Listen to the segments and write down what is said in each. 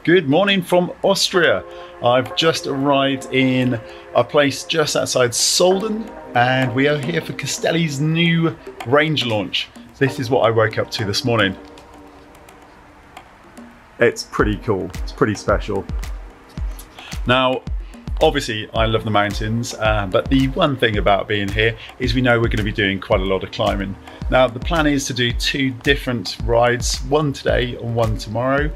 Good morning from Austria. I've just arrived in a place just outside Solden and we are here for Castelli's new range launch. This is what I woke up to this morning. It's pretty cool, it's pretty special. Now, obviously I love the mountains, but the one thing about being here is we know we're going to be doing quite a lot of climbing. Now the plan is to do two different rides, one today and one tomorrow.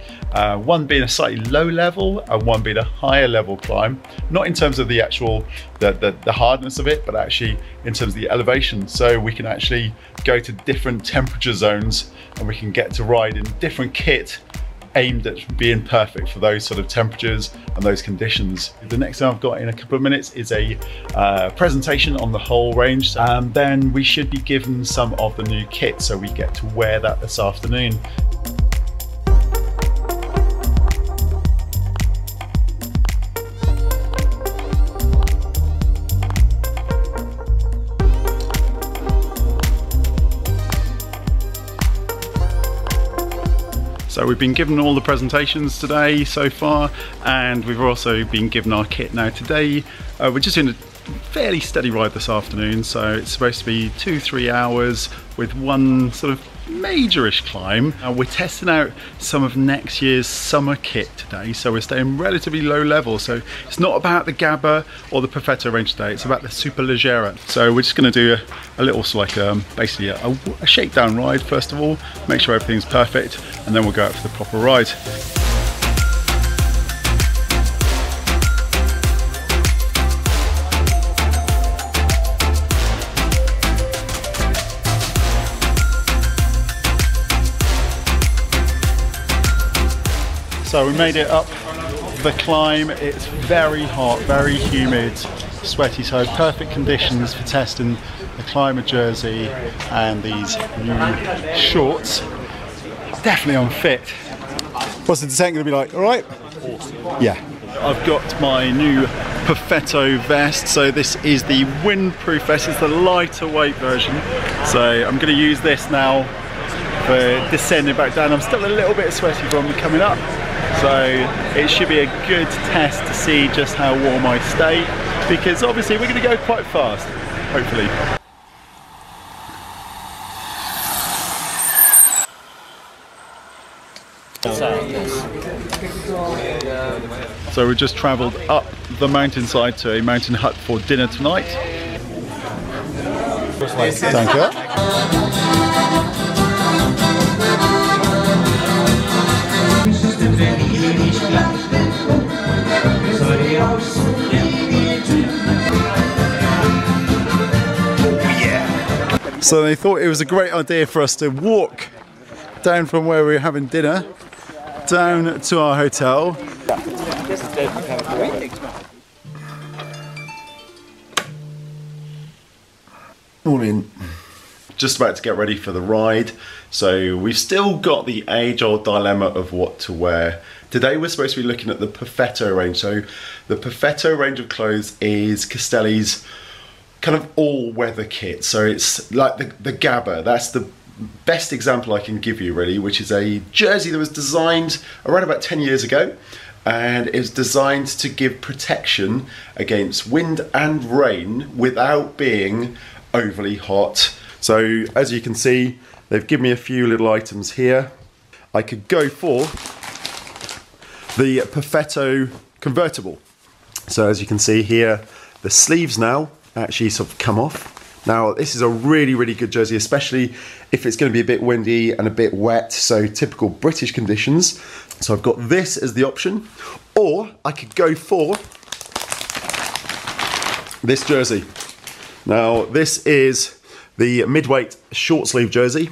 One being a slightly low level and one being a higher level climb. Not in terms of the actual, the hardness of it, but actually in terms of the elevation. So we can actually go to different temperature zones and we can get to ride in different kit aimed at being perfect for those sort of temperatures and those conditions. The next thing I've got in a couple of minutes is a presentation on the whole range, and then we should be given some of the new kit so we get to wear that this afternoon. So we've been given all the presentations today so far, and we've also been given our kit now today. We're just in a fairly steady ride this afternoon, so it's supposed to be 2-3 hours with one sort of majorish climb. We're testing out some of next year's summer kit today, so we're staying relatively low level. So it's not about the Gabba or the Perfetto range today, it's about the Superleggera. So we're just going to do a little basically a shakedown ride first of all, make sure everything's perfect, and then we'll go out for the proper ride. So we made it up the climb. It's very hot, very humid, sweaty, so perfect conditions for testing the climber jersey and these new shorts. Definitely unfit. What's the descent going to be like? All right? Awesome. Yeah. I've got my new Perfetto vest. So this is the windproof vest. It's the lighter weight version. So I'm going to use this now for descending back down. I'm still a little bit sweaty from coming up. So it should be a good test to see just how warm I stay, because obviously we're going to go quite fast, hopefully. So we've just travelled up the mountainside to a mountain hut for dinner tonight. Thank you. So they thought it was a great idea for us to walk down from where we were having dinner down to our hotel. Morning. Just about to get ready for the ride. So we've still got the age-old dilemma of what to wear. Today we're supposed to be looking at the Perfetto range. So the Perfetto range of clothes is Castelli's kind of all-weather kit. So it's like the Gabba. That's the best example I can give you really, which is a jersey that was designed around about 10 years ago, and is designed to give protection against wind and rain without being overly hot. So as you can see, they've given me a few little items here. I could go for the Perfetto Convertible. So as you can see here, the sleeves now actually sort of come off. Now this is a really, really good jersey, especially if it's going to be a bit windy and a bit wet, so typical British conditions. So I've got this as the option, or I could go for this jersey. Now this is the midweight short sleeve jersey.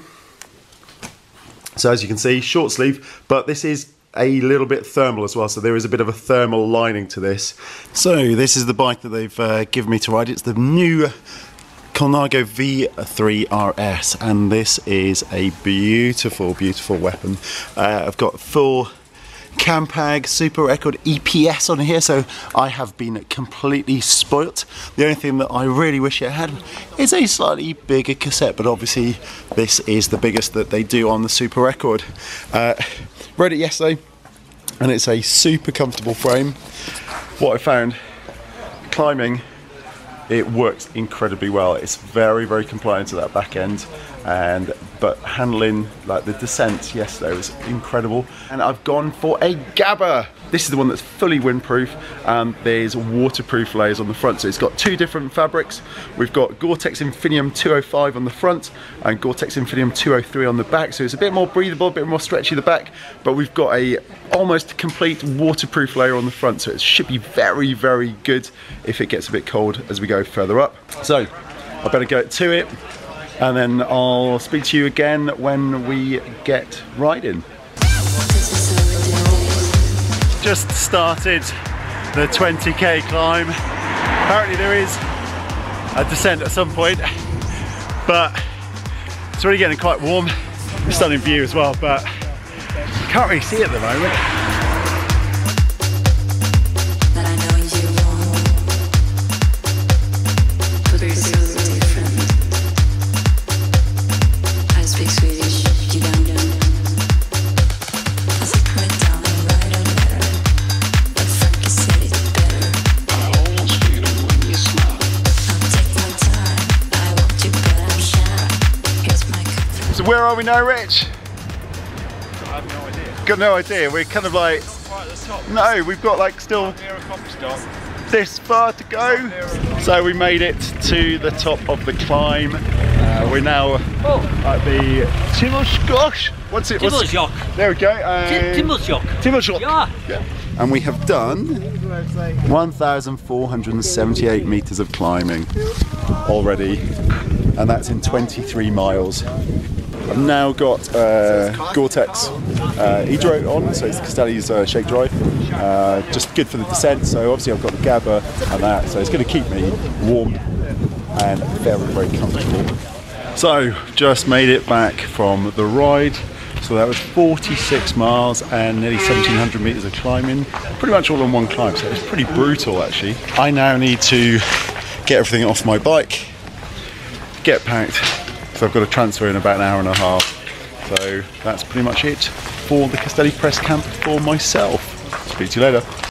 So as you can see, short sleeve, but this is a little bit thermal as well, so there is a bit of a thermal lining to this. So this is the bike that they've given me to ride. It's the new Colnago V3 RS, and this is a beautiful, beautiful weapon. I've got full Campag Super Record EPS on here, so I have been completely spoilt. The only thing that I really wish it had is a slightly bigger cassette, but obviously this is the biggest that they do on the Super Record. Rode it yesterday, and it's a super comfortable frame. What I found, climbing, it works incredibly well. It's very, very compliant to that back end, but handling like the descent yesterday was incredible. And I've gone for a Gabba. This is the one that's fully windproof. There's waterproof layers on the front, so it's got two different fabrics. We've got Gore-Tex Infinium 205 on the front and Gore-Tex Infinium 203 on the back, so it's a bit more breathable, a bit more stretchy at the back, but we've got a almost complete waterproof layer on the front, so it should be very, very good if it gets a bit cold as we go further up. So I better go to it, and then I'll speak to you again when we get riding. Just started the 20k climb. Apparently there is a descent at some point, but it's already getting quite warm. Stunning view as well, but you can't really see it at the moment. So where are we now, Rich? I have no idea. Got no idea. We're kind of like... Right at the top. No, we've got like still Near a coffee stop. this far to go. So we made it to the top of the climb. We're now at the Timmelskoch. What's it? Timmelskoch. There we go. Timmelskoch. Timmelskoch. Yeah. And we have done 1,478 meters of climbing already, and that's in 23 miles. I've now got Gore-Tex E-Dro on, so it's Castelli's Shake Dry. Just good for the descent, so obviously I've got the Gabba and that, so it's going to keep me warm and very, very comfortable. So, just made it back from the ride. So that was 46 miles and nearly 1,700 meters of climbing, pretty much all in one climb, so it was pretty brutal actually. I now need to get everything off my bike, get packed, so I've got to transfer in about an hour and a half. So that's pretty much it for the Castelli press camp for myself. Speak to you later.